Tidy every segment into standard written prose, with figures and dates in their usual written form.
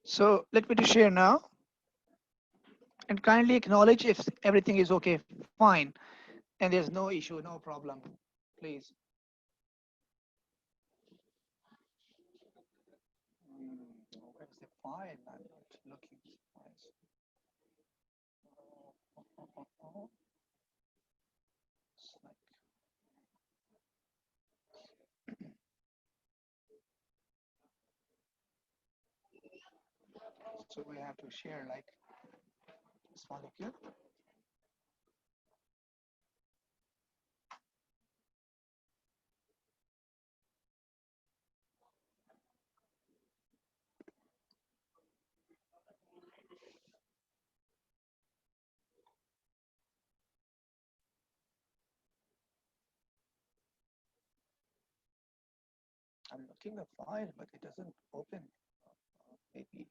So let me to share now and kindly acknowledge if everything is okay, fine, and there's no issue, no problem, please. Where's the file? I'm not looking. It's like, so we have to share like this molecule. I'm looking the file, but it doesn't open. Maybe.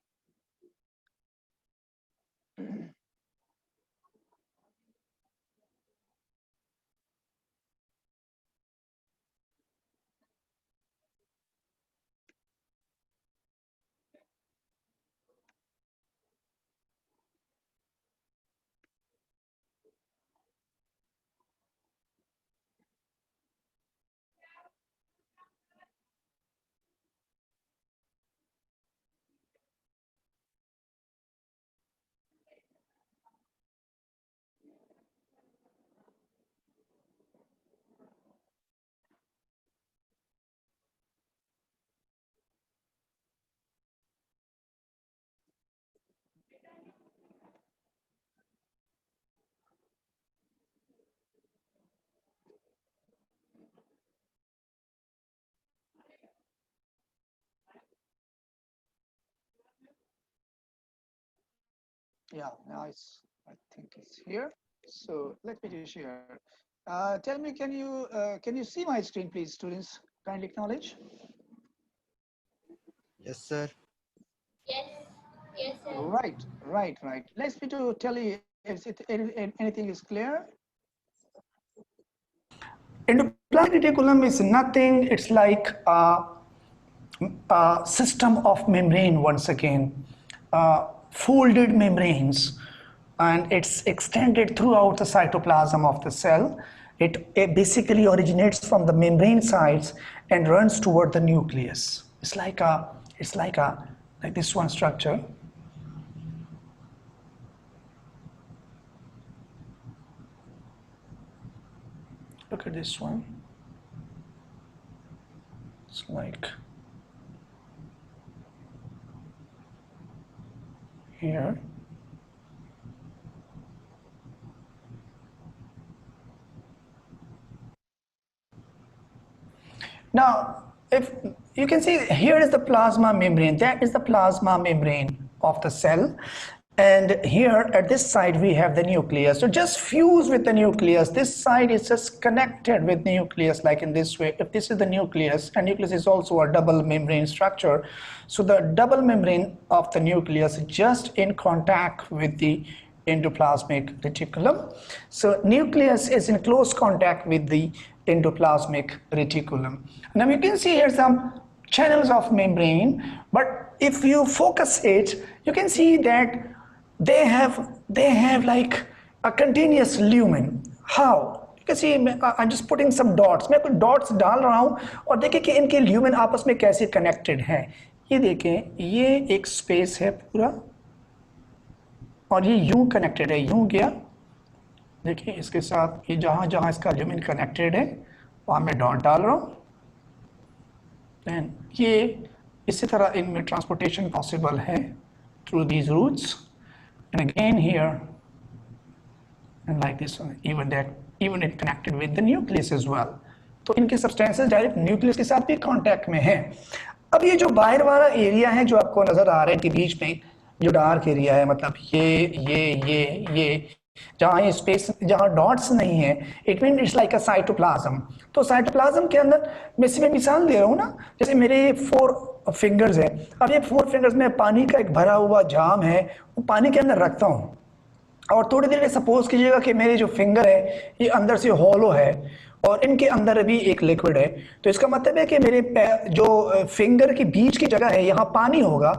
Yeah, now I think it's here. So let me just share. Tell me, can you see my screen, please, students? Kindly acknowledge. Yes, sir. Yes, yes, sir. Right. Let's me to tell you if anything is clear. Endoplasmic reticulum is nothing. It's like a system of membrane once again, folded membranes, and it's extended throughout the cytoplasm of the cell. It basically originates from the membrane sides and runs toward the nucleus. Like this one structure. Look at this one. It's like here. Now, if you can see, here is the plasma membrane. That is the plasma membrane of the cell. And here at this side, we have the nucleus. So just fuse with the nucleus. This side is just connected with nucleus like in this way. If this is the nucleus, and nucleus is also a double membrane structure. So the double membrane of the nucleus is just in contact with the endoplasmic reticulum. So nucleus is in close contact with the endoplasmic reticulum. Now you can see here some channels of membrane, but if you focus it, you can see that they have like a continuous lumen. How? You can see I'm just putting some dots. मैं कुछ dots डाल रहा हूँ और देखिए कि इनके lumen आपस में कैसे connected हैं. ये देखें, ये एक space है पूरा और ये यूं connected है, यूं गया. देखिए इसके साथ ये जहाँ जहाँ इसका lumen connected है वहाँ मैं dot डाल रहा हूँ. Then ये इसी तरह इनमें transportation possible है through these routes. And again here, and like this one, even it connected with the nucleus as well. तो इनके substances direct nucleus के साथ भी contact में हैं. अब ये जो बाहर वाला area है जो आपको नजर आ रहा है कि बीच में जो dark area है, मतलब ये जहाँ ये space जहाँ dots नहीं है, it means it's like a cytoplasm. तो cytoplasm के अंदर मैं मिसाल दे रहा हूँ ना, जैसे मेरे 4 फिंगर्स है. अब ये 4 फिंगर्स में पानी का एक भरा हुआ जाम है, वो पानी के अंदर रखता हूँ और थोड़ी देर में सपोज कीजिएगा कि मेरे जो फिंगर है ये अंदर से हॉलो है और इनके अंदर भी एक लिक्विड है. तो इसका मतलब है कि मेरे जो फिंगर की बीच की जगह है यहाँ पानी होगा.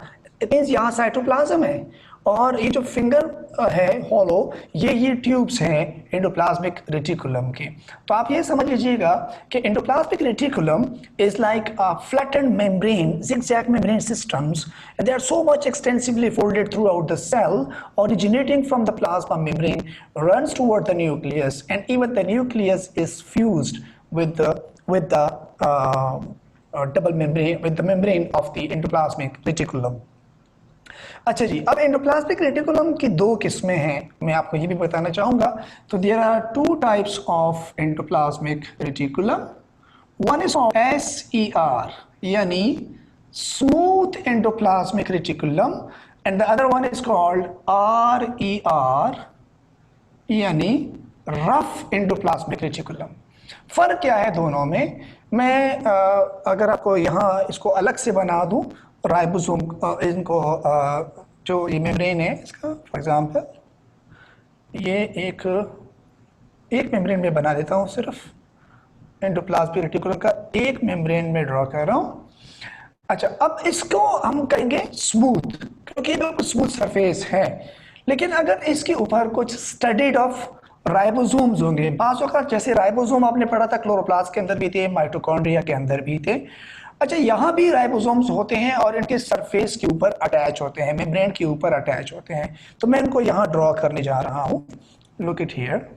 इट मीन्स यहाँ साइटोप्लाज्म है, और ये जो फिंगर है हॉलो, ये ट्यूब्स हैं एंडोप्लाज्मिक रेटिकुलम के। तो आप ये समझ लीजिएगा कि endoplasmic reticulum is like a flattened membrane, zigzag membrane systems, and they are so much extensively folded throughout the cell, originating from the plasma membrane, runs toward the nucleus, and even the nucleus is fused with the double membrane, with the membrane of the endoplasmic reticulum. अच्छा जी, अब endoplasmic reticulum की दो किस्में हैं, मैं आपको ये भी बताना चाहूंगा। तो there are two types of endoplasmic reticulum. One is SER यानी smooth endoplasmic reticulum, and the other one is called RER यानी रफ एंडोप्लाज्मिक रेटिकुलम। फर्क क्या है दोनों में? मैं अगर आपको यहाँ इसको अलग से बना दूं, राइबोसोम इनको जो ये मेम्ब्रेन है इसका, फॉर एग्जांपल ये एक मेम्ब्रेन में बना देता हूँ, सिर्फ एंडोप्लाज्मिक रेटिकुलम का एक मेम्ब्रेन में ड्रॉ कर रहा हूँ। अच्छा, अब इसको हम कहेंगे स्मूथ, क्योंकि बिल्कुल स्मूथ सरफेस है। लेकिन अगर इसके ऊपर कुछ स्टडीड ऑफ राइबोसोम्स होंगे, बाजों का जैसे राइबोसोम आपने पढ़ा था क्लोरोप्लास्ट के अंदर भी थे, माइटोकॉन्ड्रिया के अंदर भी थे। अच्छा, यहाँ भी राइबोसोम्स होते हैं और इनके सरफेस के ऊपर अटैच होते हैं, मेम्ब्रेन के ऊपर अटैच होते हैं। तो मैं इनको यहाँ ड्रॉ करने जा रहा हूँ। लुक इट हियर,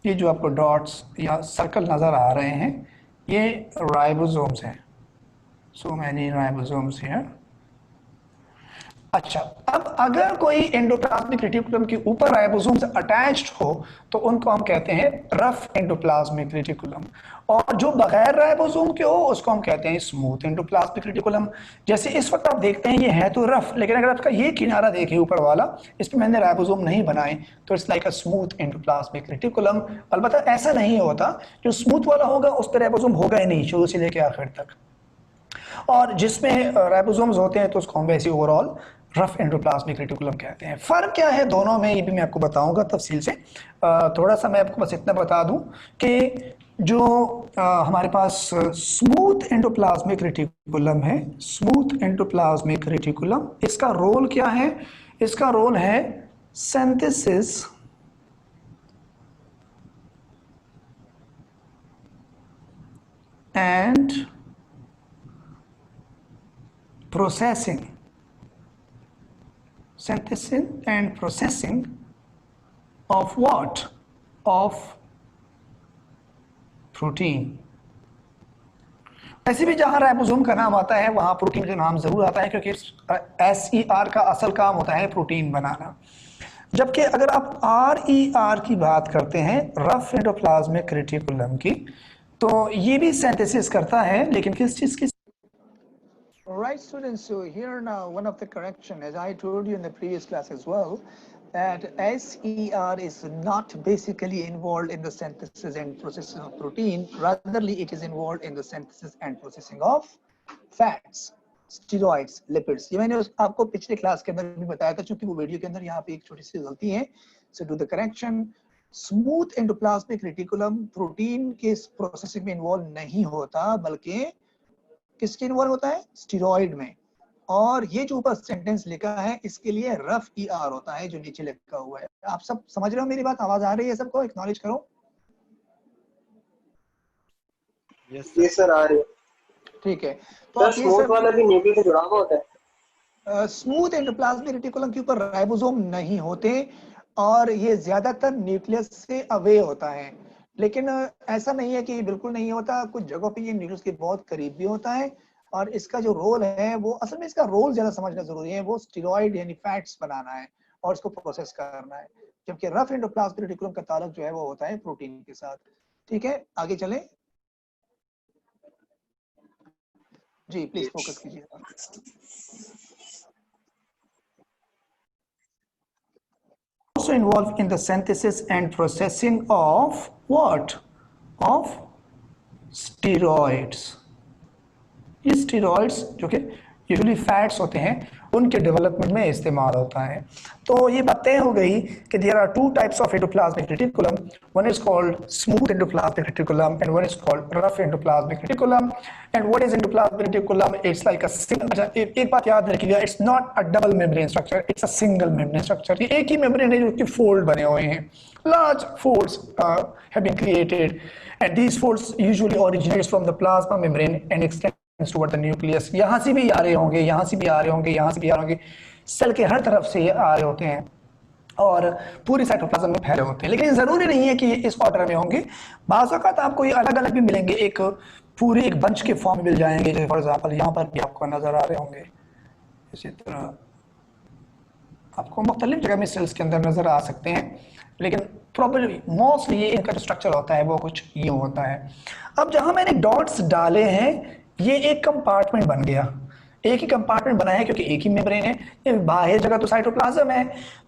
ये जो आपको डॉट्स या सर्कल नजर आ रहे हैं ये राइबोसोम्स हैं। So many ribosomes here. अच्छा, अब अगर कोई एंडोप्लाज्मिक रेटिकुलम के ऊपर राइबोसोम्स अटैच्ड हो तो उनको हम कहते हैं रफ एंडोप्लाज्मिक रेटिकुलम, और जो बगैर राइबोसोम के हो उसको हम कहते हैं स्मूथ एंडोप्लाज्मिक रेटिकुलम। जैसे इस वक्त आप देखते हैं ये है तो रफ, लेकिन अगर आपका ये किनारा देखें ऊपर वाला, इस पर मैंने राइबोसोम नहीं बनाए तो it's like a smooth endoplasmic reticulum. अलबत्ता ऐसा नहीं होता, जो स्मूथ वाला होगा उस पर राइबोसोम होगा ही नहीं शुरू से लेकर आखिर तक, और जिसमें राइबोसोम्स होते हैं तो उसको हम वैसे ओवरऑल रफ एंडोप्लाज्मिक रेटिकुलम कहते हैं। फर्क क्या है दोनों में, ये भी मैं आपको बताऊंगा तफसील से। थोड़ा सा मैं आपको बस इतना बता दूं कि जो हमारे पास स्मूथ एंडोप्लाज्मिक रेटिकुलम है, स्मूथ एंडोप्लाज्मिक रेटिकुलम, इसका रोल क्या है? इसका रोल है synthesis and processing, synthesis and processing of what? Of protein. ऐसे भी जहां राइबोसोम का नाम आता है वहां प्रोटीन का नाम जरूर आता है, क्योंकि SER का असल काम होता है प्रोटीन बनाना। जबकि अगर आप RER की बात करते हैं, रफ एंडोप्लाज्मिक रेटिकुलम की, तो ये भी सिंथेसिस करता है, लेकिन किस चीज की? Right, students, so here now one of the correction, as I told you in the previous class as well, that SER is not basically involved in the synthesis and processing of protein, ratherly it is involved in the synthesis and processing of fats, steroids, lipids. ये मैंने आपको पिछले class के अंदर भी बताया था, चूंकि वो वीडियो के अंदर यहाँ पे एक छोटी सी गलती है, so do the correction. Smooth endoplasmic reticulum protein के प्रोसेसिंग में इन्वॉल्व नहीं होता, बल्कि किसके इन्वॉल्व होता है? स्टीरॉइड में। और ये जो ऊपर सेंटेंस लिखा है इसके लिए रफ ER होता है जो नीचे लिखा हुआ है। आप सब समझ रहे हो मेरी बात? आवाज आ रही है सबको? एक्नॉलेज करो। यस सर, आ रही है। ठीक है, तो स्मूथ वाला भी न्यूक्लियस से जुड़ा हुआ होता है। स्मूथ एंडोप्लाज्मिक रेटिकुलम के ऊपर राइबोसोम नहीं होते और ये ज्यादातर न्यूक्लियस से अवे होता है, लेकिन ऐसा नहीं है कि बिल्कुल नहीं होता, कुछ जगहों पे ये न्यूक्लियस के बहुत करीब भी होता है। और इसका जो रोल है वो असल में, इसका रोल ज्यादा समझना जरूरी है, वो स्टीरॉइड यानी फैट्स बनाना है और इसको प्रोसेस करना है, जबकि रफ एंडोप्लाज्मिक रेटिकुलम का ताल्लुक जो है वो होता है प्रोटीन के साथ। ठीक है, आगे चलें जी, प्लीज फोकस कीजिएगा। Also involved in the synthesis and processing of what? Of steroids. ये steroids जो कि यूजुअली फैट्स होते हैं, उनके डेवलपमेंट में इस्तेमाल होता है। तो ये बात तय हो गई कि there are two types of endoplasmic reticulum, one is called smooth endoplasmic reticulum and one is called rough endoplasmic reticulum. And what is endoplasmic reticulum? It's like a single, एक बात याद रखिएगा, it's not a double membrane structure, it's a single membrane structure. ये एक ही membrane है जो कि fold बने हुए हैं, large folds have been created and these folds usually originates from the plasma membrane and extends toward the nucleus। यहाँ से भी आ रहे होंगे, यहाँ से भी आ रहे होंगे, यहाँ से भी आ रहे होंगे, सेल के हर तरफ से आ रहे होते हैं और पूरी साइटोप्लाज्म में फैले होते हैं। लेकिन जरूरी नहीं है कि इस ऑर्डर में होंगे, बाज़ औक़ात आपको ये अलग अलग भी मिलेंगे, एक पूरे एक बंच के फॉर्म में मिल जाएंगे। फॉर एग्जाम्पल यहाँ पर भी आपको नजर आ रहे होंगे, इसी तरह आपको मुख्तलिफ जगह में सेल्स के अंदर नजर आ सकते हैं, लेकिन प्रॉब्लली मोस्टली ये इनका जो स्ट्रक्चर होता है वो कुछ यूँ होता है। अब जहाँ मैंने डॉट्स डाले हैं ये एक कंपार्टमेंट बन गया, एक ही कंपार्टमेंट बना है क्योंकि एक ही मेम्ब्रेन है, ये बाहर जगह तो साइटोप्लाज्म है।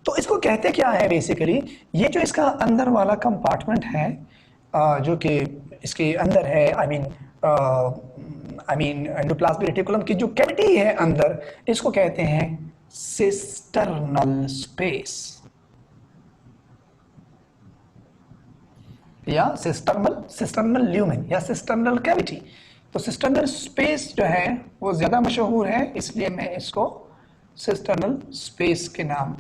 तो इसको कहते क्या है बेसिकली, ये जो इसका अंदर वाला कंपार्टमेंट है जो कि इसके अंदर है, आई मीन एंडोप्लाज्मिक रेटिकुलम की जो कैविटी है अंदर, इसको कहते हैं सिस्टर्नल स्पेस या सिस्टर्नल ल्यूमेन या सिस्टर्नल कैविटी। तो सिस्टर्नल स्पेस जो है वो ज़्यादा मशहूर है, इसलिए मैं इसको सिस्टर्नल स्पेस के नाम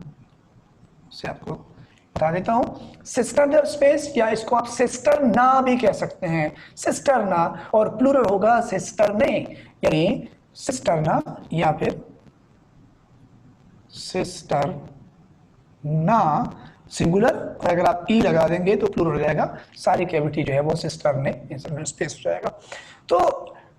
से आपको बता देता हूँ। सिस्टर्नल स्पेस या इसको आप सिस्टर्ना भी कह सकते हैं, सिस्टर्ना, और प्लूरल होगा सिस्टर्ने, यानी सिस्टर्ना या फिर सिस्टर ना सिंगुलर, और अगर आप ई लगा देंगे तो प्लूरल हो जाएगा, सारी कैविटी जो है वो सिस्टर्ने स्पेस हो जाएगा। तो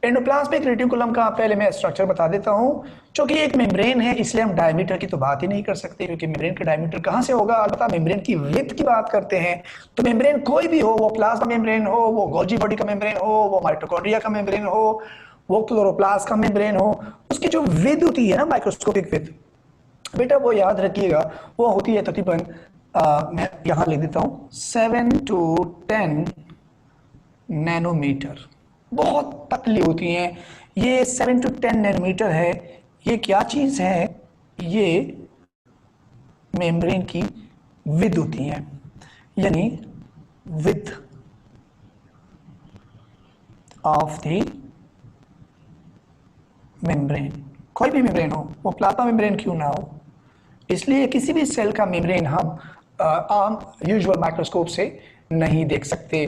एंडोप्लाज्मिक रेटिकुलम का पहले मैं स्ट्रक्चर बता देता हूँ। क्योंकि एक मेम्ब्रेन है इसलिए हम डायमीटर की तो बात ही नहीं कर सकते, क्योंकि मेम्ब्रेन का डायमीटर कहाँ से होगा, अलबत्ता मेम्ब्रेन की विड्थ की बात करते हैं। तो मेम्ब्रेन कोई भी हो, वो प्लाज्मा मेम्ब्रेन हो, वो गोल्जी बॉडी का मेम्ब्रेन हो, वो माइटोकॉन्ड्रिया का मेम्ब्रेन हो, वो क्लोरोप्लास्ट का मेम्ब्रेन हो, उसकी जो विड्थ होती है ना, माइक्रोस्कोपिक विड्थ, बेटा वो याद रखिएगा, वो होती है तकरीबन मैं यहाँ लिख देता हूँ 7 to 10 नैनोमीटर, बहुत पतली होती हैं ये। 7 to 10 नैनोमीटर है, ये क्या चीज़ है, ये मेम्ब्रेन की विड्थ होती है, यानी विड्थ ऑफ द मेम्ब्रेन। कोई भी मेम्ब्रेन हो, वो प्लाज्मा मेम्ब्रेन क्यों ना हो, इसलिए किसी भी सेल का मेम्ब्रेन हम आम यूजुअल माइक्रोस्कोप से नहीं देख सकते।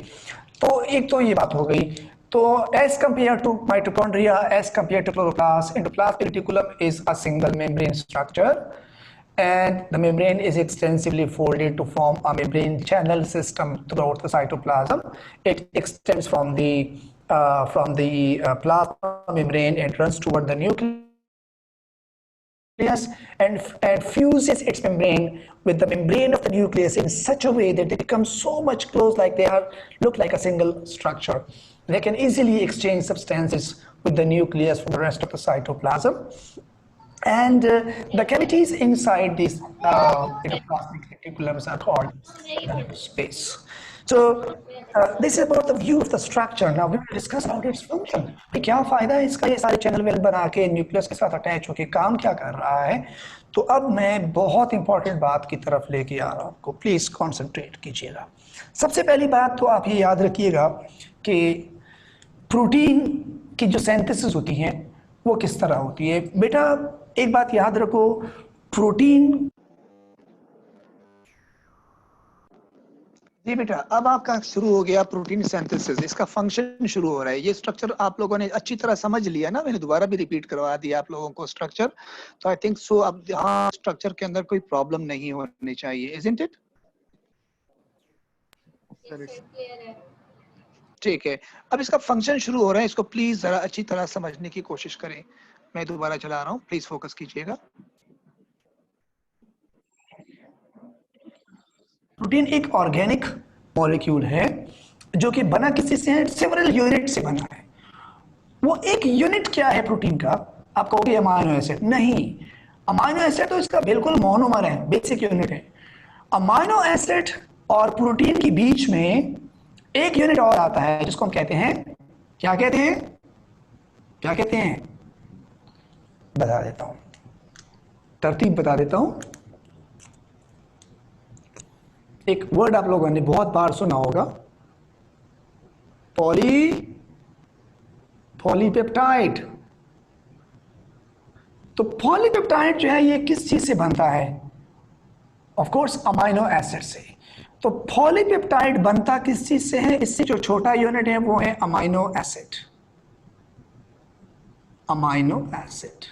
तो एक तो ये बात हो गई। तो as compared to mitochondria, as compared to chloroplast, endoplasmic reticulum is a single membrane structure and the membrane is extensively folded to form a membrane channel system throughout the cytoplasm. It extends from the plasma membrane and runs toward the nucleus and fuses its membrane with the membrane of the nucleus in such a way that they become so much close, like they look like a single structure. They can easily exchange substances with the nucleus from the rest of the cytoplasm. And the cavities inside these endoplasmic reticulums are called space. So this is about the view of the structure. Now we will discuss about its function. कि क्या फायदा है इसका, ये सारे channel well बना के nucleus के साथ अटैच होके काम क्या कर रहा है। तो अब मैं बहुत इंपॉर्टेंट बात की तरफ लेके आ रहा हूँ आपको, प्लीज कॉन्सेंट्रेट कीजिएगा। सबसे पहली बात तो आप ये याद रखिएगा कि प्रोटीन की जो सिंथेसिस होती है वो किस तरह होती है। बेटा एक बात याद रखो, प्रोटीन, जी बेटा अब आपका शुरू हो गया प्रोटीन सिंथेसिस, इसका फंक्शन शुरू हो रहा है। ये स्ट्रक्चर आप लोगों ने अच्छी तरह समझ लिया ना, मैंने दोबारा भी रिपीट करवा दिया आप लोगों को स्ट्रक्चर। तो आई थिंक सो अब यहाँ स्ट्रक्चर के अंदर कोई प्रॉब्लम नहीं होनी चाहिए, इजंट इट? ठीक है, अब इसका फंक्शन शुरू हो रहा है, इसको प्लीज जरा अच्छी तरह समझने की कोशिश करें। मैं दोबारा चला रहा हूँ, प्लीज फोकस कीजिएगा। प्रोटीन एक ऑर्गेनिक मॉलिक्यूल है जो कि बना किसी से, सेवरल यूनिट से बना है। वो एक यूनिट क्या है प्रोटीन का, आप कहोगे अमाइनो एसिड, नहीं, अमाइनो एसिड तो इसका बिल्कुल मोनोमर है, बेसिक यूनिट है। अमाइनो एसिड और प्रोटीन के बीच में एक यूनिट और आता है जिसको हम कहते हैं, क्या कहते हैं, क्या कहते हैं, बता देता हूं। तरतीब बता देता हूं। एक वर्ड आप लोगों ने बहुत बार सुना होगा, पॉलीपेप्टाइड। तो पॉलीपेप्टाइड जो है ये किस चीज से बनता है? ऑफ कोर्स अमाइनो एसिड से। तो पॉलीपेप्टाइड बनता किस चीज से है? इससे जो छोटा यूनिट है वो है amino acid. Amino acid,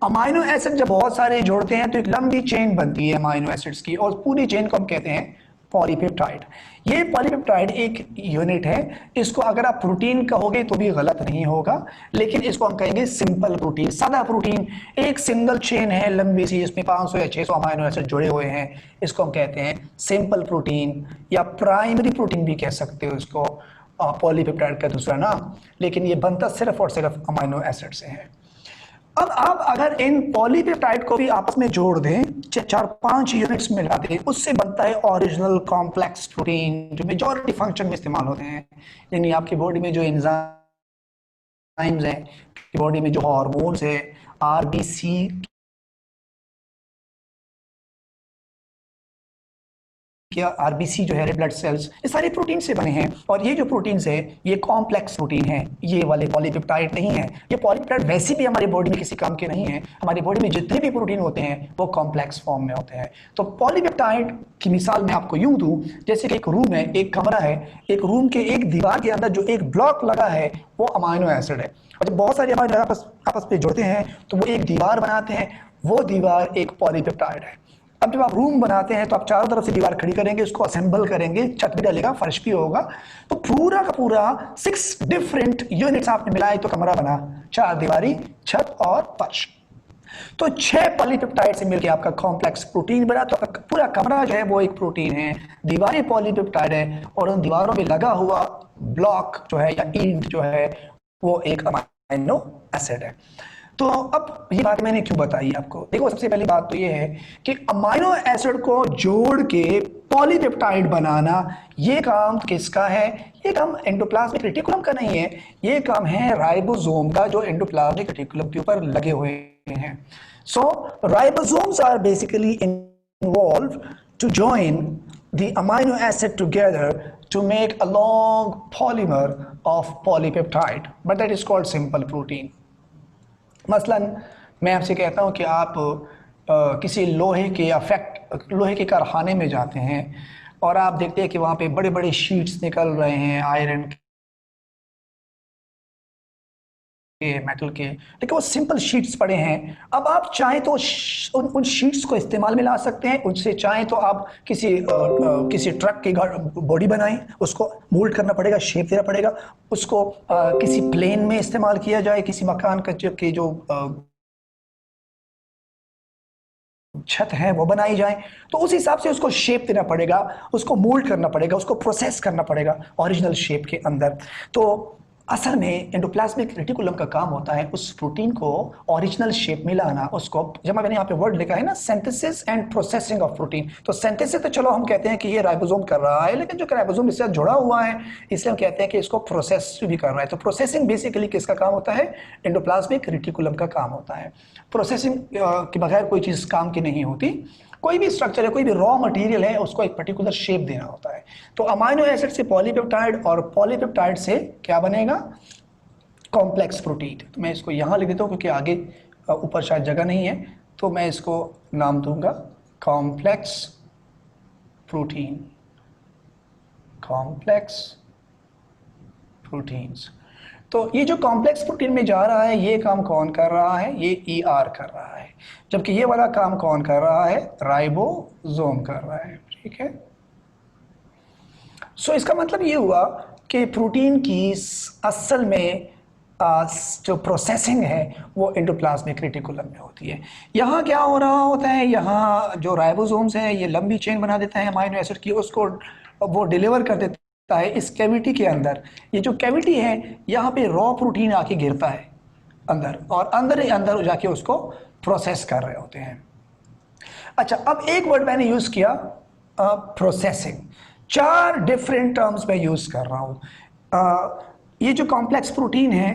amino acid जब बहुत सारे जोड़ते हैं तो एक लंबी चेन बनती है अमाइनो एसिड्स की, और पूरी चेन को हम कहते हैं पॉलीपेप्टाइड। ये पॉलीपेप्टाइड एक यूनिट है। इसको अगर आप प्रोटीन कहोगे तो भी गलत नहीं होगा, लेकिन इसको हम कहेंगे सिंपल प्रोटीन, सादा प्रोटीन। एक सिंगल चेन है लंबी सी, इसमें 500 या 600 अमाइनो एसिड जुड़े हुए हैं, इसको हम कहते हैं सिंपल प्रोटीन, या प्राइमरी प्रोटीन भी कह सकते हो इसको, पॉलीपेप्टाइड का दूसरा नाम। लेकिन ये बनता सिर्फ और सिर्फ अमाइनो एसिड से है। अब आप अगर इन पॉलीपेप्टाइड को भी आपस में जोड़ दें, 4-5 यूनिट्स मिला दें, उससे बनता है ओरिजिनल कॉम्प्लेक्स प्रोटीन, जो मेजॉरिटी फंक्शन में इस्तेमाल होते हैं। यानी आपकी बॉडी में जो एंजाइम्स हैं, बॉडी में जो हार्मोन्स है, आरबीसी या आरबीसी जो है रेड ब्लड सेल्स, ये सारे प्रोटीन से बने हैं। और ये जो प्रोटीन्स है ये कॉम्प्लेक्स प्रोटीन है, ये वाले पॉलीपेप्टाइड नहीं है। ये पॉलीपेप्टाइड वैसे भी हमारी बॉडी में किसी काम के नहीं है। हमारी बॉडी में जितने भी प्रोटीन होते हैं वो कॉम्प्लेक्स फॉर्म में होते हैं। तो पॉलीपेप्टाइड की मिसाल मैं आपको यूं दूं, जैसे कि एक रूम है, एक कमरा है, एक रूम के एक दीवार के अंदर जो एक ब्लॉक लगा है वो अमाइनो एसिड है। और जब बहुत सारे अमाइनो आपस में जुड़ते हैं तो वो एक दीवार बनाते हैं, वो दीवार एक पॉलीपेप्टाइड है। अब जब आप रूम बनाते हैं तो आप चारों तरफ से दीवार खड़ी करेंगे, उसको असेंबल करेंगे, छत भी डलेगा, फर्श भी होगा, तो पूरा का पूरा 6 डिफरेंट यूनिट्स आपने मिलाए तो कमरा बना, 4 दीवारी, छत और फर्श। तो 6 पॉलीपेप्टाइड से मिलकर आपका कॉम्प्लेक्स प्रोटीन बना। तो आपका पूरा कमरा जो है वो एक प्रोटीन है, दीवारें पॉलीपेप्टाइड है, और उन दीवारों में लगा हुआ ब्लॉक जो है या ईंट जो है वो एक अमाइनो एसिड है। तो अब ये बात मैंने क्यों बताई आपको? देखो, सबसे पहली बात तो ये है कि अमाइनो एसिड को जोड़ के पॉलीपेप्टाइड बनाना, ये काम किसका है? ये काम एंडोप्लाज्मिक रेटिकुलम का नहीं है, ये काम है राइबोसोम का, जो एंडोप्लाज्मिक रेटिकुलम के ऊपर लगे हुए हैं। So ribosomes are basically involve to join the amino acid together to make a long polymer of polypeptide, but that is called simple protein. मसलन मैं आपसे कहता हूँ कि आप किसी लोहे के कारखाने में जाते हैं और आप देखते हैं कि वहाँ पे बड़े बड़े शीट्स निकल रहे हैं आयरन के, मेटल के, लेकिन वो सिंपल शीट्स पड़े हैं। अब आप चाहें तो उन शीट्स को इस्तेमाल में ला सकते हैं, उनसे चाहें तो आप किसी ट्रक की बॉडी बनाएं, उसको मोल्ड करना पड़ेगा, शेप देना पड़ेगा, उसको किसी प्लेन में इस्तेमाल किया जाए, किसी मकान की जो छत है वो बनाई जाए, तो उस हिसाब से उसको शेप देना पड़ेगा, उसको मोल्ड करना पड़ेगा, उसको प्रोसेस करना पड़ेगा ओरिजिनल शेप के अंदर। तो असल में एंडोप्लाज्मिक रेटिकुलम का काम होता है उस प्रोटीन को ओरिजिनल शेप में लाना। उसको जब मैंने यहाँ पे वर्ड लिखा है ना, synthesis and processing of protein, तो सिंथेसिस तो चलो हम कहते हैं कि ये राइबोसोम कर रहा है, लेकिन जो राइबोसोम इससे जुड़ा हुआ है इसलिए हम कहते हैं कि इसको प्रोसेस भी कर रहा है। तो प्रोसेसिंग बेसिकली किसका काम होता है? एंडोप्लाज्मिक रेटिकुलम का काम होता है। प्रोसेसिंग के बगैर कोई चीज़ काम की नहीं होती। कोई भी स्ट्रक्चर है, कोई भी रॉ मटेरियल है, उसको एक पर्टिकुलर शेप देना होता है। तो अमाइनो एसिड से पॉलीपेप्टाइड और पॉलीपेप्टाइड से क्या बनेगा? Complex protein. तो मैं इसको यहाँ लिख देता हूँ क्योंकि आगे ऊपर शायद जगह नहीं है, तो मैं इसको नाम दूंगा कॉम्प्लेक्स प्रोटीन। Complex proteins. तो ये जो कॉम्प्लेक्स प्रोटीन में जा रहा है, ये काम कौन कर रहा है? ये ER कर रहा है, जबकि ये वाला काम कौन कर रहा है? राइबोसोम कर रहा है। ठीक है। सो इसका मतलब ये हुआ कि प्रोटीन की असल में जो प्रोसेसिंग है वो एंडोप्लाज्मिक रेटिकुलम में होती है। यहाँ क्या हो रहा होता है? यहाँ जो राइबोसोम्स हैं ये लंबी चेन बना देता है अमाइनो एसिड की, उसको वो डिलीवर कर देता है इस कैविटी के अंदर। ये जो कैविटी है यहाँ पे रॉ प्रोटीन आके गिरता है अंदर, और अंदर ही अंदर जाके उसको प्रोसेस कर रहे होते हैं। अच्छा, अब एक वर्ड मैंने यूज किया प्रोसेसिंग। 4 डिफरेंट टर्म्स मैं यूज कर रहा हूँ। ये जो कॉम्प्लेक्स प्रोटीन है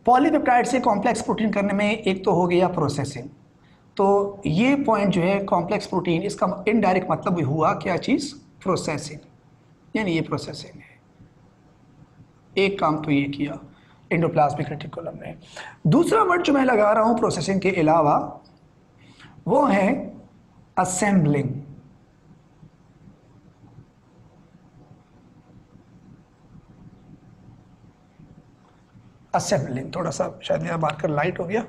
पॉलीपेप्टाइड से कॉम्प्लेक्स प्रोटीन करने में एक तो हो गया प्रोसेसिंग, तो ये पॉइंट जो है कॉम्प्लेक्स प्रोटीन, इसका इनडायरेक्ट मतलब हुआ क्या चीज़, प्रोसेसिंग, यानी ये प्रोसेसिंग है। एक काम तो ये किया एंडोप्लाज्मिक रेटिकुलम में। दूसरा वर्ड जो मैं लगा रहा हूँ प्रोसेसिंग के अलावा वो है असेंबलिंग। असेंबलिंग, थोड़ा सा शायद मेरा मार्कर लाइट हो गया।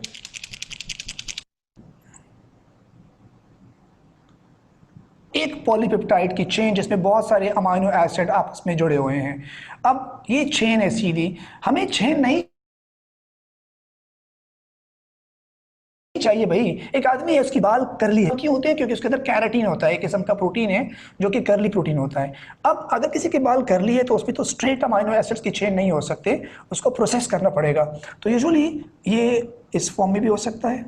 एक पॉलीपेप्टाइड की चेन जिसमें बहुत सारे अमाइनो एसिड आपस में जुड़े हुए हैं। अब ये चेन है सीधी, हमें चेन नहीं चाहिए भाई। एक आदमी है, उसकी बाल करली है, क्यों होते हैं? क्योंकि उसके अंदर कैराटीन होता है, एक किस्म का प्रोटीन है जो कि करली प्रोटीन होता है। अब अगर किसी के बाल करली है तो उसमें तो स्ट्रेट अमाइनो एसिड्स की चेन नहीं हो सकते, उसको प्रोसेस करना पड़ेगा। तो यूजुअली ये इस फॉर्म में भी हो सकता है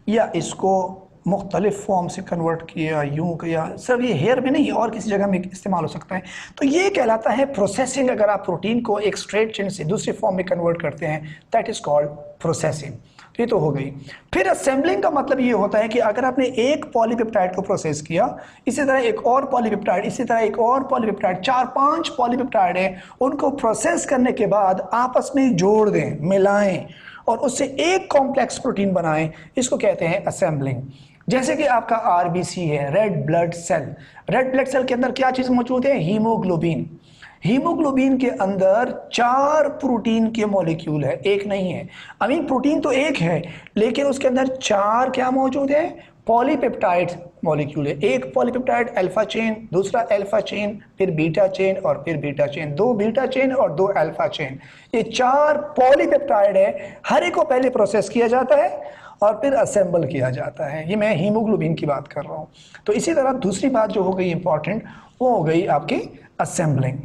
या इसको मुख्तलिफ फॉर्म से कन्वर्ट किया, यूं किया। सर ये हेयर में नहीं और किसी जगह में इस्तेमाल हो सकता है। तो ये कहलाता है प्रोसेसिंग। अगर आप प्रोटीन को एक स्ट्रेट चेन से दूसरे फॉर्म में कन्वर्ट करते हैं, दैट इज कॉल्ड प्रोसेसिंग। तो ये तो हो गई। फिर असेंबलिंग का मतलब ये होता है कि अगर आपने एक पॉलीपेप्टाइड को प्रोसेस किया, इसी तरह एक और पॉलीपेप्टाइड, इसी तरह एक और पॉलीपेप्टाइड, 4-5 पॉलीपेप्टाइड है, उनको प्रोसेस करने के बाद आपस में जोड़ दें, मिलाएं और उससे एक कॉम्प्लेक्स प्रोटीन बनाएं, इसको कहते हैं असेंबलिंग। जैसे कि आपका आरबीसी है, red blood cell. Red blood cell के अंदर क्या चीज मौजूद है? हीमोग्लोबिन। हीमोग्लोबिन के अंदर 4 प्रोटीन के मॉलिक्यूल है, एक नहीं है। अमीन प्रोटीन तो एक है, लेकिन उसके अंदर 4 क्या मौजूद है? पॉलीपेप्टाइड मॉलिक्यूल है। एक पॉलीपेप्टाइड अल्फा चेन, दूसरा अल्फा चेन, फिर बीटा चेन और फिर बीटा चेन, 2 बीटा चेन और 2 अल्फा चेन। ये 4 पॉलीपेप्टाइड है। हर एक को पहले प्रोसेस किया जाता है और फिर असेंबल किया जाता है। ये मैं हीमोग्लोबिन की बात कर रहा हूँ। तो इसी तरह दूसरी बात जो हो गई इंपॉर्टेंट, वो हो गई आपकी असेंबलिंग।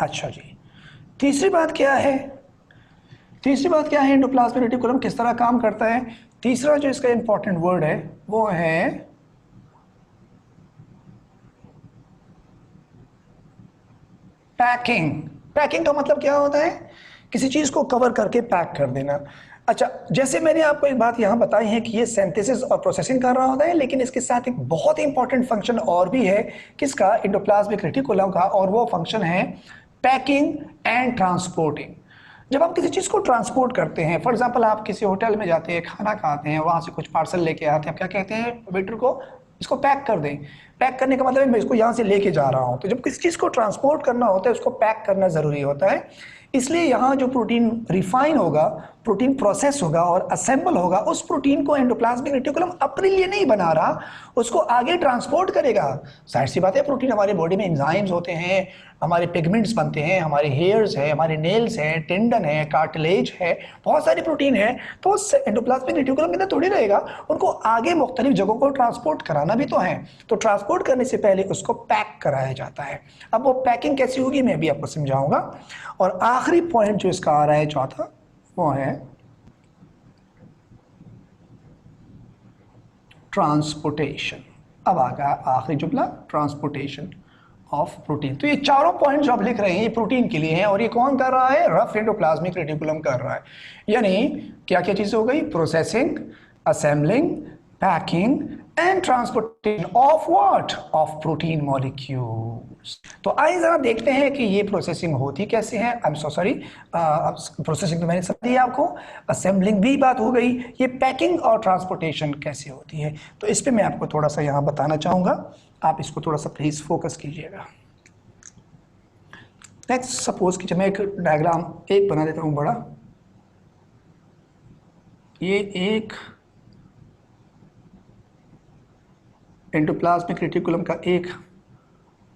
अच्छा जी, तीसरी बात क्या है? तीसरी बात क्या है? एंडोप्लाज्मिक रेटिकुलम किस तरह काम करता है? तीसरा जो इसका इंपॉर्टेंट वर्ड है वो है पैकिंग। पैकिंग का मतलब क्या होता है? किसी चीज को कवर करके पैक कर देना। अच्छा, जैसे मैंने आपको एक बात यहां बताई है कि ये सिंथेसिस और प्रोसेसिंग कर रहा होता है, लेकिन इसके साथ एक बहुत ही इंपॉर्टेंट फंक्शन और भी है किसका? एंडोप्लाज्मिक रेटिकुलम का, और वो फंक्शन है पैकिंग एंड ट्रांसपोर्टिंग। जब आप किसी चीज़ को ट्रांसपोर्ट करते हैं, फॉर एग्जांपल आप किसी होटल में जाते हैं, खाना खाते हैं, वहाँ से कुछ पार्सल लेके आते हैं, आप क्या कहते हैं वेटर को? इसको पैक कर दें। पैक करने का मतलब है मैं इसको यहाँ से लेके जा रहा हूँ। तो जब किसी चीज़ को ट्रांसपोर्ट करना होता है, उसको पैक करना ज़रूरी होता है। इसलिए यहाँ जो प्रोटीन रिफाइन होगा, प्रोटीन प्रोसेस होगा और असेंबल होगा, उस प्रोटीन को एंडोप्लाज्मिक रेटिकुलम अपने लिए नहीं बना रहा, उसको आगे ट्रांसपोर्ट करेगा। जाहिर सी बात है, प्रोटीन हमारे बॉडी में एंजाइम्स होते हैं, हमारे पिगमेंट्स बनते हैं, हमारे हेयर्स है, हमारे नेल्स हैं, टेंडन है, कार्टिलेज है, बहुत सारी प्रोटीन है। तो एंडोप्लाज्मिक रेटिकुलम के अंदर थोड़ी रहेगा, उनको आगे मुख्तलिफ जगहों को ट्रांसपोर्ट कराना भी तो है। तो ट्रांसपोर्ट करने से पहले उसको पैक कराया जाता है। अब वो पैकिंग कैसी होगी मैं भी आपको समझाऊंगा। और आखिरी पॉइंट जो इसका आ रहा है चौथा, वो है ट्रांसपोर्टेशन। अब आ गया आखिरी जुमला, ट्रांसपोर्टेशन ऑफ प्रोटीन। तो ये चारों पॉइंट जो आप लिख रहे हैं ये प्रोटीन के लिए हैं, और ये कौन कर रहा है? रफ एंडोप्लाज्मिक रेटिकुलम कर रहा है। यानी क्या क्या चीजें हो गई? Processing, assembling, packing and transportation of what? Of protein molecules. तो आइए जरा देखते हैं कि ये प्रोसेसिंग होती कैसे है। I am so sorry, processing तो मैंने समझ दी आपको, असेंबलिंग भी बात हो गई, ये पैकिंग और ट्रांसपोर्टेशन कैसे होती है, तो इस पे मैं आपको थोड़ा सा यहाँ बताना चाहूँगा। आप इसको थोड़ा सा प्लीज फोकस कीजिएगा। नेक्स्ट सपोज कि मैं एक डायग्राम एक बना देता हूँ बड़ा। ये एक एंडोप्लाज्मिक रेटिकुलम का एक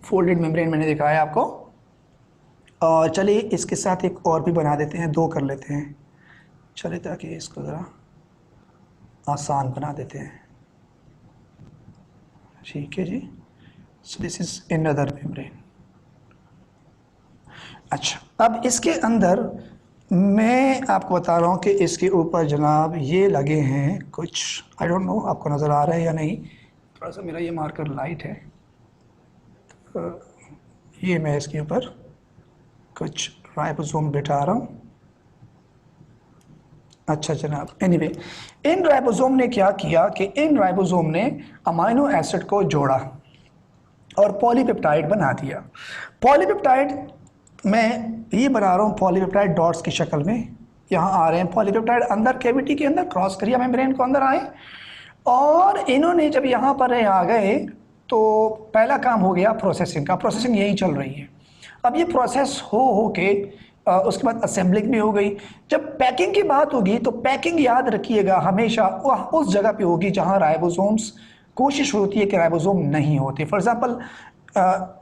फोल्डेड मेम्ब्रेन मैंने दिखाया आपको, और चलिए इसके साथ एक और भी बना देते हैं, 2 कर लेते हैं चलिए, ताकि इसको ज़रा आसान बना देते हैं। ठीक है जी, so this is another membrane. अच्छा, अब इसके अंदर मैं आपको बता रहा हूँ कि इसके ऊपर जनाब ये लगे हैं कुछ, आई डोंट नो आपको नज़र आ रहा है या नहीं, थोड़ा सा मेरा ये मार्कर लाइट है। तो ये मैं इसके ऊपर कुछ राइबोसोम बिठा रहा हूँ। अच्छा जनाब, एनीवे इन राइबोसोम ने क्या किया कि इन राइबोसोम ने अमाइनो एसिड को जोड़ा और पॉलीपेप्टाइड बना दिया। पॉलीपेप्टाइड मैं ये बना रहा हूँ पॉलीपेप्टाइड डॉट्स की शक्ल में, यहाँ आ रहे हैं पॉलीपेप्टाइड अंदर कैविटी के अंदर क्रॉस करिए मेम्ब्रेन को अंदर आए, और इन्होंने जब यहाँ पर आ गए तो पहला काम हो गया प्रोसेसिंग का। प्रोसेसिंग यही चल रही है। अब ये प्रोसेस हो के उसके बाद असेंबलिंग भी हो गई। जब पैकिंग की बात होगी तो पैकिंग याद रखिएगा हमेशा उस जगह पे होगी जहाँ राइबोसोम्स, कोशिश होती है कि राइबोसोम नहीं होते। फॉर एग्जांपल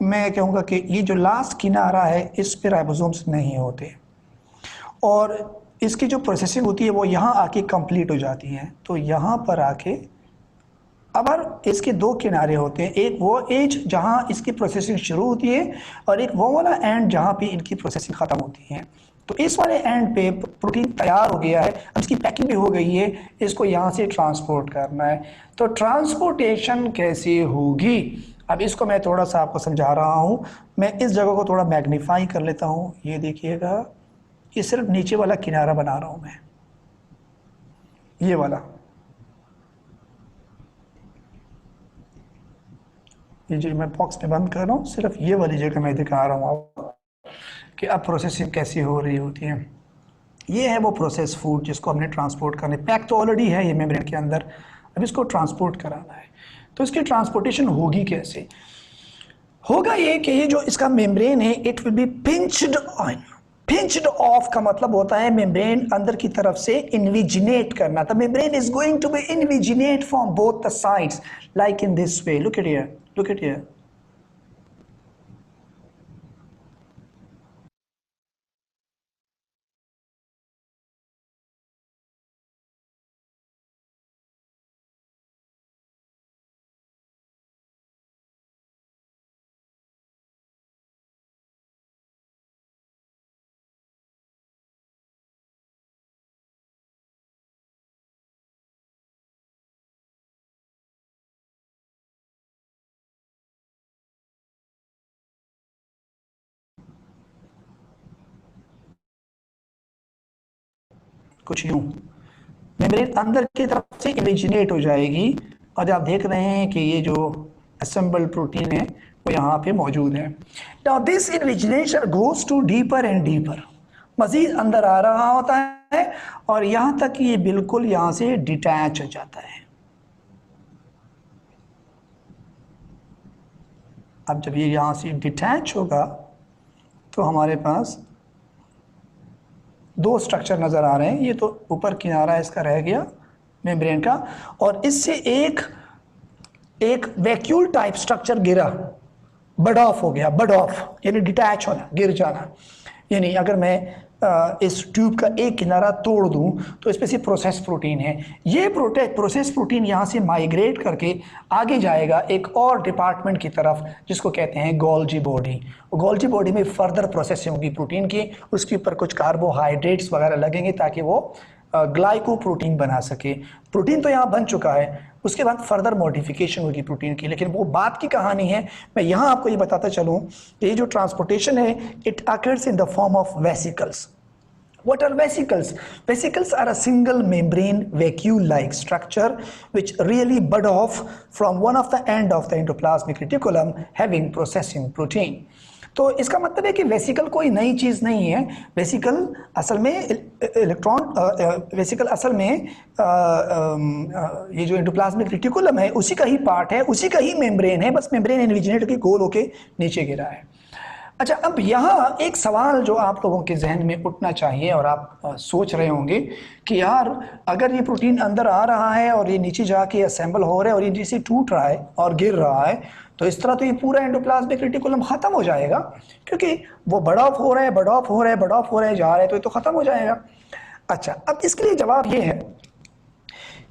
मैं कहूँगा कि ये जो लास्ट किनारा है इस पे राइबोसोम्स नहीं होते, और इसकी जो प्रोसेसिंग होती है वो यहाँ आके कंप्लीट हो जाती है। तो यहाँ पर आके अब इसके दो किनारे होते हैं, एक वो एज जहाँ इसकी प्रोसेसिंग शुरू होती है और एक वो वाला एंड जहाँ पे इनकी प्रोसेसिंग ख़त्म होती है। तो इस वाले एंड पे प्रोटीन तैयार हो गया है, अब इसकी पैकिंग भी हो गई है, इसको यहाँ से ट्रांसपोर्ट करना है। तो ट्रांसपोर्टेशन कैसे होगी, अब इसको मैं थोड़ा सा आपको समझा रहा हूँ। मैं इस जगह को थोड़ा मैग्नीफाई कर लेता हूँ, ये देखिएगा, ये सिर्फ नीचे वाला किनारा बना रहा हूँ मैं, ये वाला, ये जो मैं बॉक्स में बंद कर रहा हूँ, सिर्फ ये वाली जगह मैं दिखा रहा हूँ आपको कि अब प्रोसेसिंग कैसी हो रही होती है। ये है वो प्रोसेस फूड जिसको हमने ट्रांसपोर्ट करना है। पैक तो ऑलरेडी है ये मेम्ब्रेन के अंदर, अब इसको ट्रांसपोर्ट कराना है। तो इसकी ट्रांसपोर्टेशन होगी कैसे, होगा ये कि ये जो इसका मेम्ब्रेन है it will be pinched on. Pinched of का मतलब होता है मेम्ब्रेन अंदर की तरफ से इन्विजिनेट करना। The membrane is going to be invaginate from both the sides like in this way. Look at here, look at here. कुछ यूं मेम्ब्रेन अंदर की तरफ से इन्विजिनेट हो जाएगी, और आप देख रहे हैं कि ये जो असेंबल्ड प्रोटीन है वो यहाँ पे मौजूद है। Now this invagination goes to deeper and deeper, मजीद अंदर आ रहा होता है और यहाँ तक ये बिल्कुल यहाँ से डिटैच हो जाता है। अब जब ये यहाँ से डिटैच होगा तो हमारे पास दो स्ट्रक्चर नज़र आ रहे हैं। ये तो ऊपर किनारा इसका रह गया मेम्ब्रेन का, और इससे एक वैक्यूल टाइप स्ट्रक्चर गिरा, बड ऑफ हो गया। बड ऑफ यानी डिटैच होना, गिर जाना। यानी अगर मैं इस ट्यूब का एक किनारा तोड़ दूं तो इस पे से प्रोसेस प्रोटीन है। ये प्रोसेस प्रोटीन यहाँ से माइग्रेट करके आगे जाएगा एक और डिपार्टमेंट की तरफ जिसको कहते हैं गोल्जी बॉडी। गोल्जी बॉडी में फर्दर प्रोसेसिंग होगी प्रोटीन की, उसके ऊपर कुछ कार्बोहाइड्रेट्स वगैरह लगेंगे ताकि वो ग्लाइकोप्रोटीन बना सके। प्रोटीन तो यहाँ बन चुका है, उसके बाद फर्दर मॉडिफिकेशन होगी प्रोटीन की, लेकिन वो बात की कहानी है। मैं यहाँ आपको ये बताता चलूँ कि ये जो ट्रांसपोर्टेशन है it occurs in the form of vesicles. What are vesicles? Vesicles are a single membrane vacuole-like structure which really bud off from one of the end of the endoplasmic reticulum having processing protein. तो इसका मतलब है कि vesicle कोई नई चीज़ नहीं है। Vesicle असल में वेसिकल असल में ये जो एंडोप्लाज्मिक रेटिकुलम है उसी का ही पार्ट है, उसी का ही मेम्ब्रेन है, बस मेम्ब्रेन इन्विजिनेट के गोल होके नीचे गिरा है। अच्छा, अब यहाँ एक सवाल जो आप लोगों के जहन में उठना चाहिए और आप सोच रहे होंगे कि यार अगर ये प्रोटीन अंदर आ रहा है और ये नीचे जाके असेंबल हो रहा है और ये नीचे टूट रहा है और गिर रहा है तो इस तरह तो ये पूरा एंडोप्लाज्मिक रेटिकुलम ख़त्म हो जाएगा, क्योंकि वो बड ऑफ हो रहा है, बड ऑफ हो रहा है, बड ऑफ हो रहा है, जा रहा है, तो ये तो ख़त्म हो जाएगा। अच्छा, अब इसके लिए जवाब ये है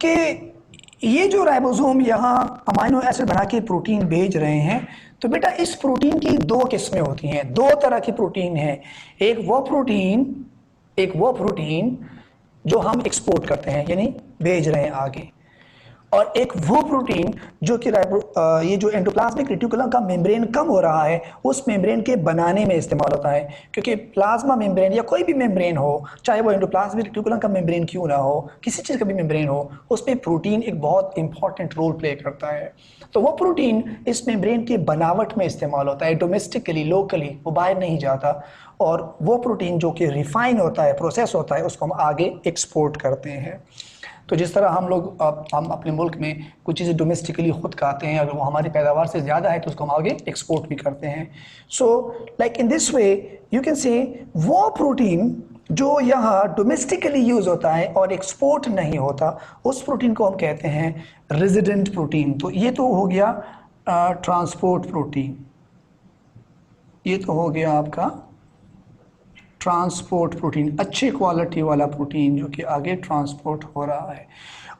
कि ये जो राइबोसोम यहाँ अमाइनो एसिड बना के प्रोटीन भेज रहे हैं, तो बेटा इस प्रोटीन की दो किस्में होती हैं, दो तरह की प्रोटीन है। एक वो प्रोटीन जो हम एक्सपोर्ट करते हैं यानी भेज रहे हैं आगे, और एक वो प्रोटीन जो कि ये जो एंडोप्लाज्मिक रेटिकुलम का मेम्ब्रेन कम हो रहा है, उस मेम्ब्रेन के बनाने में इस्तेमाल होता है। क्योंकि प्लाज्मा मेम्ब्रेन या कोई भी मेम्ब्रेन हो, चाहे वो एंडोप्लाज्मिक रेटिकुलम का मेम्ब्रेन क्यों ना हो, किसी चीज़ का भी मेम्ब्रेन हो, उसमें प्रोटीन एक बहुत इंपॉर्टेंट रोल प्ले करता है। तो वो प्रोटीन इस मेम्ब्रेन की बनावट में इस्तेमाल होता है, डोमेस्टिकली, लोकली, वो बाहर नहीं जाता। और वो प्रोटीन जो कि रिफाइन होता है, प्रोसेस होता है, उसको हम आगे एक्सपोर्ट करते हैं। तो जिस तरह हम लोग हम अपने मुल्क में कुछ चीज़ें डोमेस्टिकली खुद खाते हैं, अगर वो हमारी पैदावार से ज़्यादा है तो उसको हम आगे एक्सपोर्ट भी करते हैं। So like in this way you can say वो प्रोटीन जो यहाँ डोमेस्टिकली यूज़ होता है और एक्सपोर्ट नहीं होता, उस प्रोटीन को हम कहते हैं रेजिडेंट प्रोटीन। तो ये तो हो गया ट्रांसपोर्ट प्रोटीन, ये तो हो गया आपका ट्रांसपोर्ट प्रोटीन, अच्छी क्वालिटी वाला प्रोटीन जो कि आगे ट्रांसपोर्ट हो रहा है।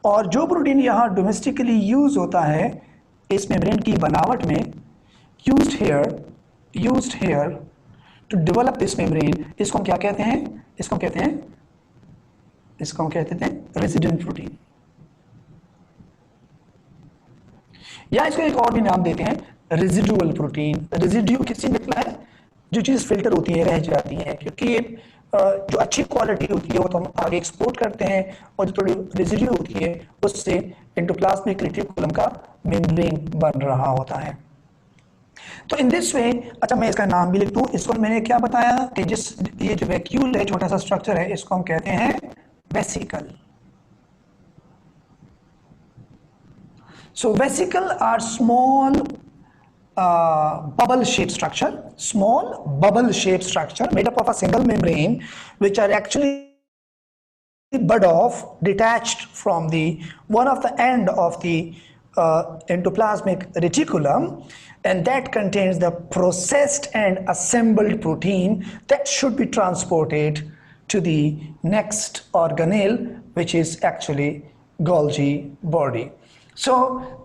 और जो प्रोटीन यहाँ डोमेस्टिकली यूज होता है इस मेम्ब्रेन की बनावट में, used here to develop this membrane, इसको हम क्या कहते हैं? इसको हम कहते थे रेजिडेंट प्रोटीन, या इसको एक और भी नाम देते हैं रेजिडुअल प्रोटीन। रेजिड्यू किससे निकला है? जो चीज़ फिल्टर होती है, रह जाती है, क्योंकि जो अच्छी क्वालिटी होती है वो तो हम आगे एक्सपोर्ट करते हैं, और जो थोड़ी रेजिड्यू होती है उससे एंडोप्लाज्मिक रेटिकुलम का मेम्ब्रेन बन रहा होता है। तो इन दिस वे, अच्छा मैं इसका नाम भी लिख दूं, इसको मैंने क्या बताया कि ये जो वैक्यूल है, छोटा सा स्ट्रक्चर है, इसको हम कहते हैं vesicle. So vesicle are small bubble-shaped structure made up of a single membrane, which are actually bud off, detached from the one of the end of the endoplasmic reticulum, and that contains the processed and assembled protein that should be transported to the next organelle, which is actually Golgi body. So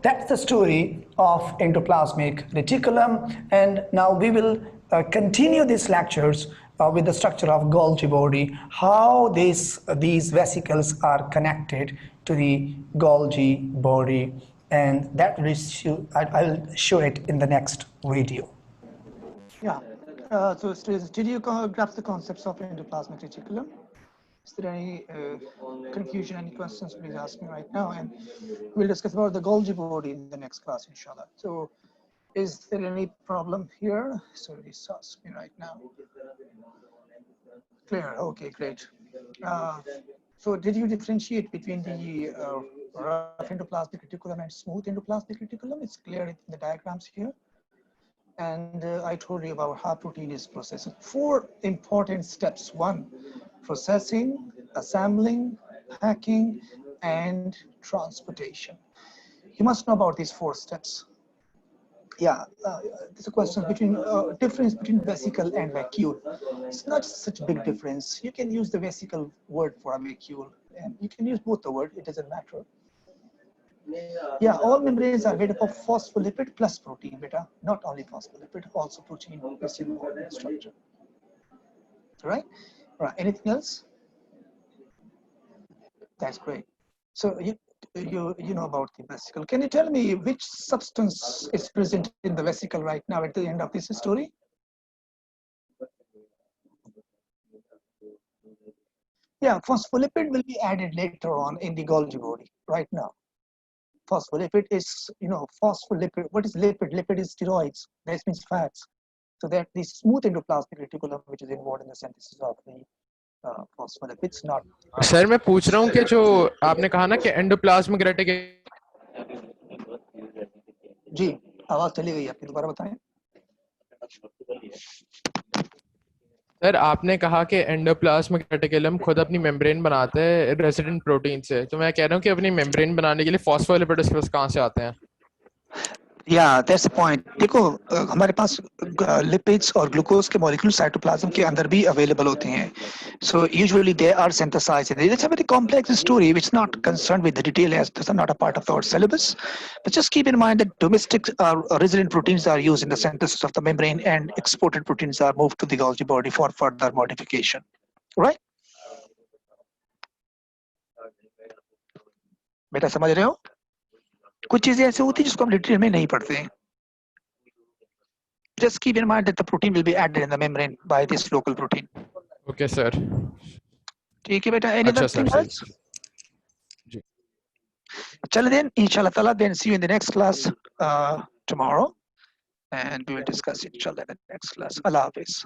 that's the story of endoplasmic reticulum, and now we will continue these lectures with the structure of Golgi body, how these vesicles are connected to the Golgi body, and that I will show it in the next video. Yeah. So did you grasp the concepts of endoplasmic reticulum? Is there any confusion, any questions, please ask me right now, and we'll discuss about the Golgi body in the next class, inshallah. So is there any problem here? So please ask me right now. Clear, okay, great. So did you differentiate between the rough endoplasmic reticulum and smooth endoplasmic reticulum? It's clear in the diagrams here. And I told you about how protein is processed. 4 important steps. 1, processing, assembling, packing, and transportation. You must know about these 4 steps. Yeah, there's a question between difference between vesicle and vacuole. It's not such a big difference. You can use the vesicle word for a vacuole, and you can use both the word. It doesn't matter. Yeah, all membranes are made up of phospholipid plus protein, beta. Not only phospholipid, also protein is involved in the structure. Right? Anything else? That's great. So you know about the vesicle. Can you tell me which substance is present in the vesicle right now at the end of this story? Yeah, phospholipid will be added later on in the Golgi body. Right now, phospholipid is, phospholipid. What is lipid? Lipid is steroids. That means fats. So that the smooth endoplasmic reticulum, which is involved in the synthesis of the phospholipids, not. Sir मैं पूछ रहा हूँ कि जो आपने कहा ना कि एंडोप्लाज्मिक रेटिकुलम, जी आवाज चली गई आपकी, दोबारा बताएं। सर आपने कहा कि एंडोप्लाज्मिक रेटिकुलम खुद अपनी मेम्ब्रेन बनाता है रेजिडेंट प्रोटीन से, तो मैं कह रहा हूँ कि अपनी मेम्ब्रेन बनाने के लिए फॉस्फोलिपिड उसके पास कहाँ से आते हैं? Yeah, that's the point. देखो हमारे पास लिपिड्स और ग्लूकोज के मॉलिक्यूल साइटोप्लाज्म के अंदर भी अवेलेबल होते हैं. So usually they are synthesized. It's a very complex story which is not concerned with the detail as these are not a part of our syllabus. But just keep in mind that domestic resident proteins are used in the synthesis of the membrane, and exported proteins are moved to the Golgi body for further modification. Right? बेटा समझ रहे हो? कुछ चीजें ऐसी होती है जिसको हम डिटेल में नहीं पढ़ते हैं. Just keep in mind that the protein will be added in the membrane by this local protein. Okay sir. ठीक है बेटा. Any अच्छा other सर, thing सही. else? जी. चलो then, inshallah ta'ala, then see you in the next class tomorrow, and we will discuss inshallah in the next class. Allah Hafiz.